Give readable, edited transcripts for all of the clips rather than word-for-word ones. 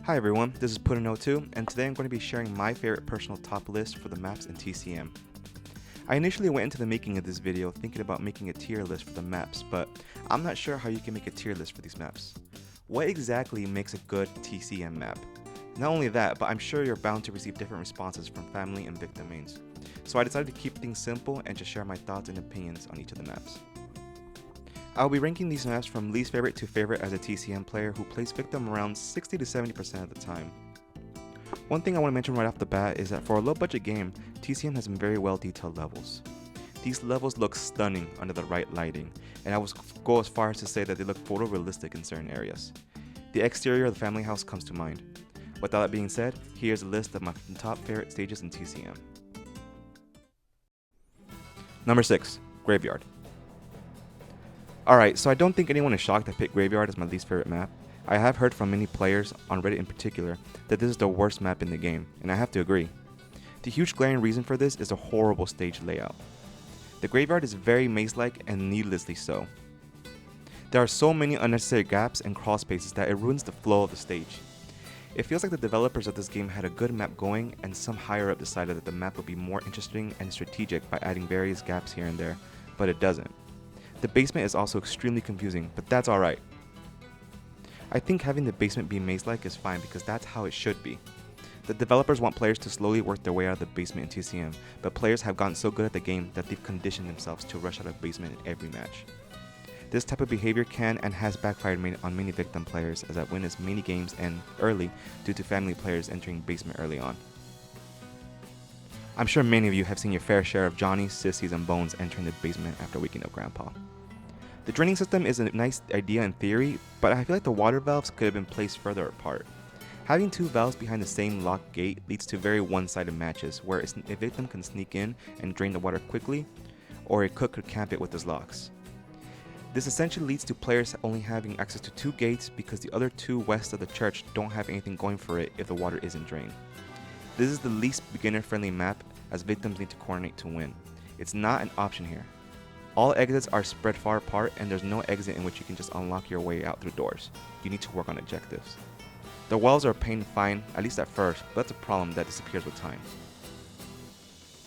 Hi everyone, this is Putin02, and today I'm going to be sharing my favorite personal top list for the maps in TCM. I initially went into the making of this video thinking about making a tier list for the maps, but I'm not sure how you can make a tier list for these maps. What exactly makes a good TCM map? Not only that, but I'm sure you're bound to receive different responses from family and victim mains. So I decided to keep things simple and just share my thoughts and opinions on each of the maps. I'll be ranking these maps from least favorite to favorite as a TCM player who plays victim around 60 to 70% of the time. One thing I want to mention right off the bat is that for a low budget game, TCM has some very well detailed levels. These levels look stunning under the right lighting, and I would go as far as to say that they look photorealistic in certain areas. The exterior of the family house comes to mind. With that being said, here's a list of my top favorite stages in TCM. Number 6, Graveyard. Alright, so I don't think anyone is shocked I picked Graveyard as my least favorite map. I have heard from many players, on Reddit in particular, that this is the worst map in the game, and I have to agree. The huge glaring reason for this is the horrible stage layout. The Graveyard is very maze-like and needlessly so. There are so many unnecessary gaps and crawl spaces that it ruins the flow of the stage. It feels like the developers of this game had a good map going and some higher up decided that the map would be more interesting and strategic by adding various gaps here and there, but it doesn't. The basement is also extremely confusing, but that's alright. I think having the basement be maze-like is fine because that's how it should be. The developers want players to slowly work their way out of the basement in TCM, but players have gotten so good at the game that they've conditioned themselves to rush out of the basement in every match. This type of behavior can and has backfired on many victim players as that witnessed many games end early due to family players entering basement early on. I'm sure many of you have seen your fair share of Johnnies, Sissies, and Bones entering the basement after waking up Grandpa. The draining system is a nice idea in theory, but I feel like the water valves could have been placed further apart. Having two valves behind the same locked gate leads to very one-sided matches where a victim can sneak in and drain the water quickly, or a cook could camp it with his locks. This essentially leads to players only having access to two gates because the other two west of the church don't have anything going for it if the water isn't drained. This is the least beginner-friendly map as victims need to coordinate to win. It's not an option here. All exits are spread far apart and there's no exit in which you can just unlock your way out through doors. You need to work on objectives. The wells are a pain to find, at least at first, but that's a problem that disappears with time.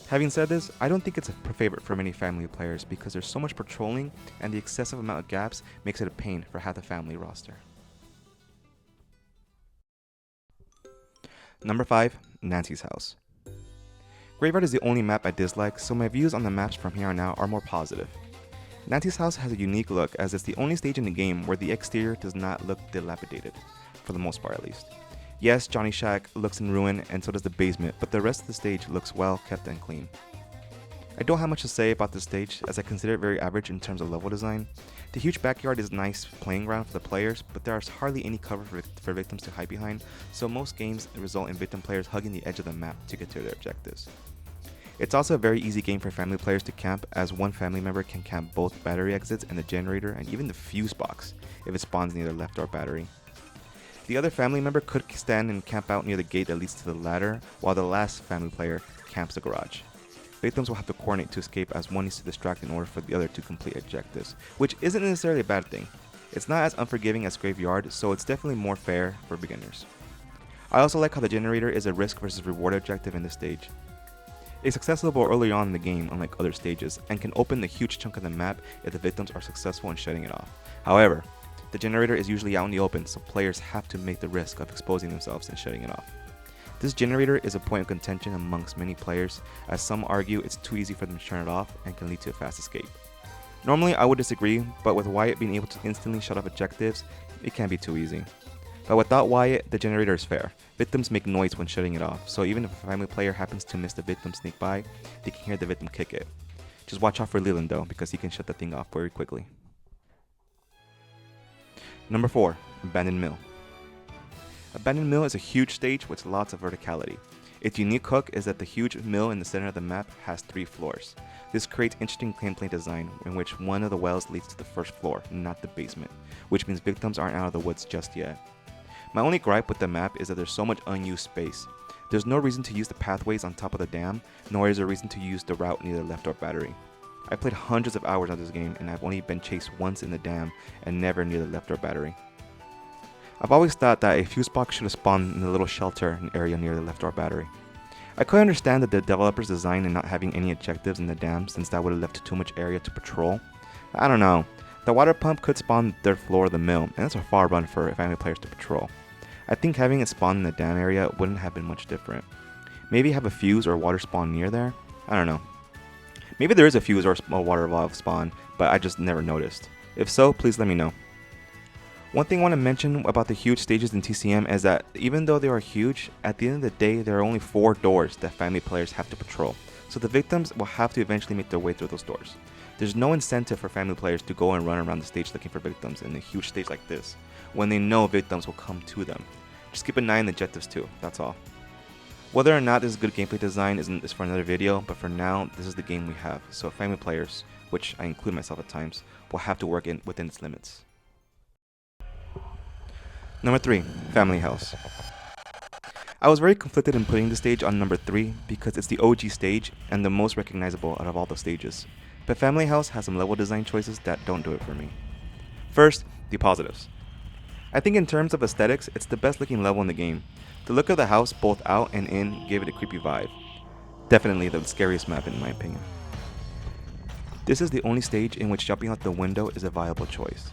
Having said this, I don't think it's a favorite for many family players because there's so much patrolling and the excessive amount of gaps makes it a pain for half the family roster. Number 5, Nancy's House. Graveyard is the only map I dislike, so my views on the maps from here on out are more positive. Nancy's House has a unique look as it's the only stage in the game where the exterior does not look dilapidated, for the most part at least. Yes, Johnny Shack looks in ruin and so does the basement, but the rest of the stage looks well kept and clean. I don't have much to say about this stage as I consider it very average in terms of level design. The huge backyard is nice playing ground for the players, but there is hardly any cover for victims to hide behind, so most games result in victim players hugging the edge of the map to get to their objectives. It's also a very easy game for family players to camp as one family member can camp both battery exits and the generator and even the fuse box if it spawns near the left door battery. The other family member could stand and camp out near the gate that leads to the ladder while the last family player camps the garage. Victims will have to coordinate to escape as one needs to distract in order for the other to complete objectives, which isn't necessarily a bad thing. It's not as unforgiving as Graveyard, so it's definitely more fair for beginners. I also like how the generator is a risk versus reward objective in this stage. It's accessible early on in the game unlike other stages, and can open a huge chunk of the map if the victims are successful in shutting it off. However, the generator is usually out in the open, so players have to make the risk of exposing themselves and shutting it off. This generator is a point of contention amongst many players, as some argue it's too easy for them to turn it off and can lead to a fast escape. Normally I would disagree, but with Wyatt being able to instantly shut off objectives, it can be too easy. But without Wyatt, the generator is fair. Victims make noise when shutting it off, so even if a family player happens to miss the victim sneak by, they can hear the victim kick it. Just watch out for Leland though, because he can shut the thing off very quickly. Number 4, Abandoned Mill. Abandoned Mill is a huge stage with lots of verticality. Its unique hook is that the huge mill in the center of the map has 3 floors. This creates interesting gameplay design in which one of the wells leads to the first floor, not the basement, which means victims aren't out of the woods just yet. My only gripe with the map is that there's so much unused space. There's no reason to use the pathways on top of the dam, nor is there reason to use the route near the left door battery. I played hundreds of hours on this game and I've only been chased once in the dam and never near the left door battery. I've always thought that a fuse box should have spawned in the little shelter area near the left door battery. I could understand that the developer's design in not having any objectives in the dam, since that would have left too much area to patrol. I don't know. The water pump could spawn the third floor of the mill, and that's a far run for family players to patrol. I think having it spawn in the dam area wouldn't have been much different. Maybe have a fuse or water spawn near there? I don't know. Maybe there is a fuse or a water valve spawn, but I just never noticed. If so, please let me know. One thing I want to mention about the huge stages in TCM is that even though they are huge, at the end of the day there are only 4 doors that family players have to patrol, so the victims will have to eventually make their way through those doors. There's no incentive for family players to go and run around the stage looking for victims in a huge stage like this, when they know victims will come to them. Just keep an eye on the objectives too, that's all. Whether or not this is good gameplay design is for another video, but for now, this is the game we have, so family players, which I include myself at times, will have to work within its limits. Number 3, Family House. I was very conflicted in putting this stage on number 3 because it's the OG stage and the most recognizable out of all the stages, but Family House has some level design choices that don't do it for me. First, the positives. I think in terms of aesthetics, it's the best looking level in the game. The look of the house both out and in give it a creepy vibe. Definitely the scariest map in my opinion. This is the only stage in which jumping out the window is a viable choice.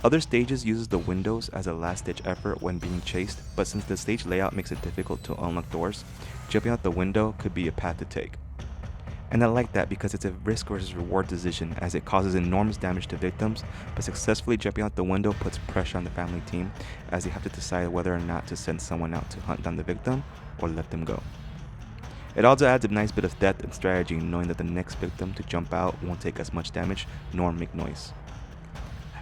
Other stages uses the windows as a last-ditch effort when being chased, but since the stage layout makes it difficult to unlock doors, jumping out the window could be a path to take. And I like that because it's a risk versus reward decision as it causes enormous damage to victims, but successfully jumping out the window puts pressure on the family team as they have to decide whether or not to send someone out to hunt down the victim or let them go. It also adds a nice bit of depth and strategy knowing that the next victim to jump out won't take as much damage nor make noise.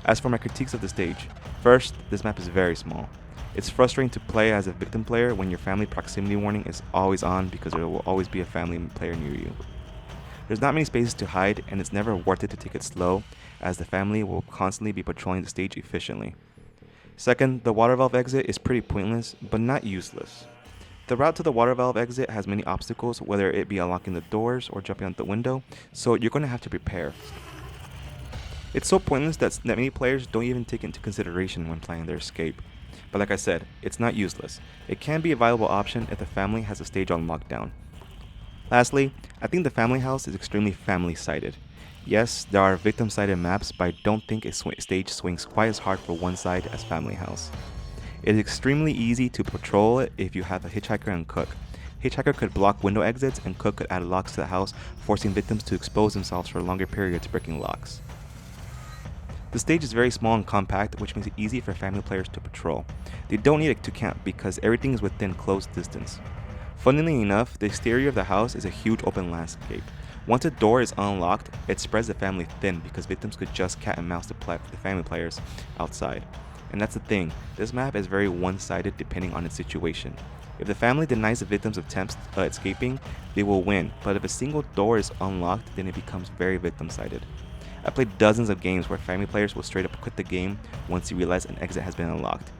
As for my critiques of the stage, first, this map is very small. It's frustrating to play as a victim player when your family proximity warning is always on because there will always be a family player near you. There's not many spaces to hide and it's never worth it to take it slow as the family will constantly be patrolling the stage efficiently. Second, the water valve exit is pretty pointless but not useless. The route to the water valve exit has many obstacles, whether it be unlocking the doors or jumping out the window, so you're going to have to prepare. It's so pointless that many players don't even take it into consideration when planning their escape. But like I said, it's not useless. It can be a viable option if the family has a stage on lockdown. Lastly, I think the family house is extremely family-sided. Yes, there are victim-sided maps, but I don't think a stage swings quite as hard for one side as family house. It is extremely easy to patrol it if you have a hitchhiker and cook. Hitchhiker could block window exits and cook could add locks to the house, forcing victims to expose themselves for longer periods breaking locks. The stage is very small and compact, which makes it easy for family players to patrol. They don't need it to camp because everything is within close distance. Funnily enough, the exterior of the house is a huge open landscape. Once a door is unlocked, it spreads the family thin because victims could just cat and mouse the family players outside. And that's the thing, this map is very one-sided depending on its situation. If the family denies the victims attempts escaping, they will win, but if a single door is unlocked, then it becomes very victim-sided. I played dozens of games where family players will straight up quit the game once you realize an exit has been unlocked.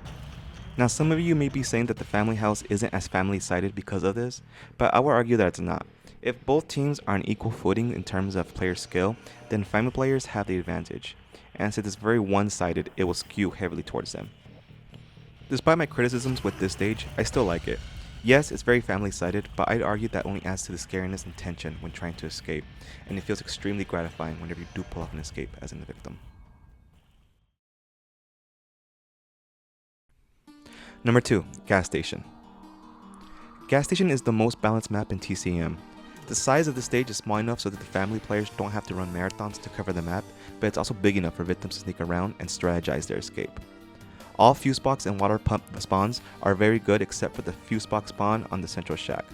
Now some of you may be saying that the family house isn't as family-sided because of this, but I will argue that it's not. If both teams are on equal footing in terms of player skill, then family players have the advantage, and since it's very one-sided, it will skew heavily towards them. Despite my criticisms with this stage, I still like it. Yes, it's very family-sided, but I'd argue that only adds to the scariness and tension when trying to escape, and it feels extremely gratifying whenever you do pull off an escape as a victim. Number 2, Gas Station. Gas Station is the most balanced map in TCM. The size of the stage is small enough so that the family players don't have to run marathons to cover the map, but it's also big enough for victims to sneak around and strategize their escape. All fuse box and water pump spawns are very good except for the fuse box spawn on the central shack.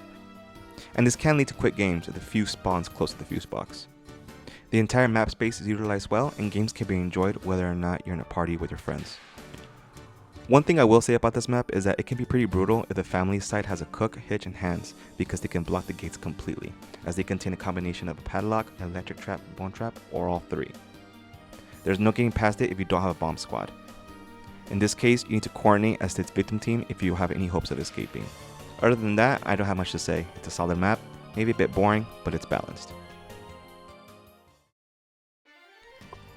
And this can lead to quick games if the fuse spawns close to the fuse box. The entire map space is utilized well and games can be enjoyed whether or not you're in a party with your friends. One thing I will say about this map is that it can be pretty brutal if the family side has a cook, hitch, and hands because they can block the gates completely, as they contain a combination of a padlock, an electric trap, bone trap, or all three. There's no getting past it if you don't have a bomb squad. In this case, you need to coordinate as its victim team if you have any hopes of escaping. Other than that, I don't have much to say. It's a solid map, maybe a bit boring, but it's balanced.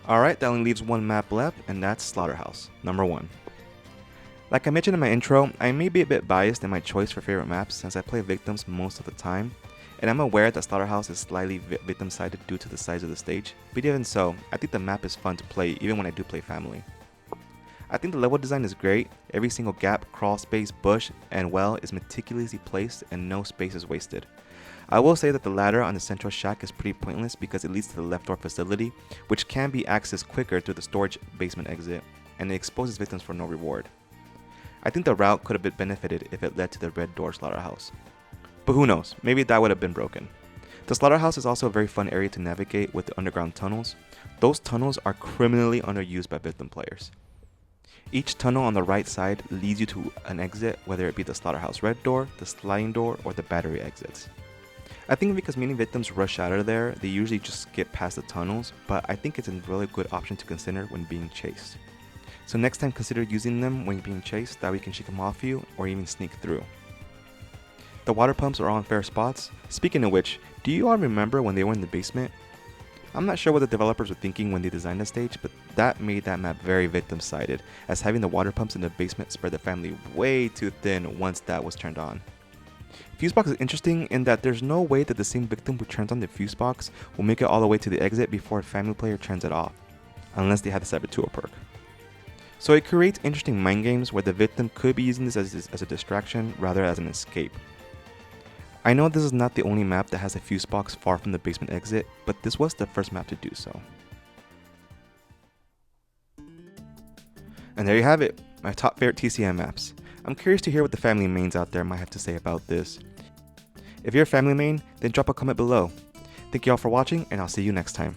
Alright, that only leaves one map left, and that's Slaughterhouse, number 1. Like I mentioned in my intro, I may be a bit biased in my choice for favorite maps since I play victims most of the time, and I'm aware that Slaughterhouse is slightly victim-sided due to the size of the stage, but even so, I think the map is fun to play even when I do play family. I think the level design is great, every single gap, crawl space, bush, and well is meticulously placed and no space is wasted. I will say that the ladder on the central shack is pretty pointless because it leads to the left door facility, which can be accessed quicker through the storage basement exit, and it exposes victims for no reward. I think the route could have been benefited if it led to the red door slaughterhouse. But who knows, maybe that would have been broken. The slaughterhouse is also a very fun area to navigate with the underground tunnels. Those tunnels are criminally underused by victim players. Each tunnel on the right side leads you to an exit, whether it be the slaughterhouse red door, the sliding door, or the battery exits. I think because many victims rush out of there, they usually just skip past the tunnels, but I think it's a really good option to consider when being chased. So next time consider using them when being chased, that way you can shake them off you or even sneak through. The water pumps are all in fair spots. Speaking of which, do you all remember when they were in the basement? I'm not sure what the developers were thinking when they designed the stage, but that made that map very victim-sided, as having the water pumps in the basement spread the family way too thin once that was turned on. Fuse box is interesting in that there's no way that the same victim who turns on the fuse box will make it all the way to the exit before a family player turns it off, unless they have the Saboteur perk. So it creates interesting mind games where the victim could be using this as a distraction rather as an escape. I know this is not the only map that has a fuse box far from the basement exit, but this was the first map to do so. And there you have it, my top favorite TCM maps. I'm curious to hear what the family mains out there might have to say about this. If you're a family main, then drop a comment below. Thank you all for watching, and I'll see you next time.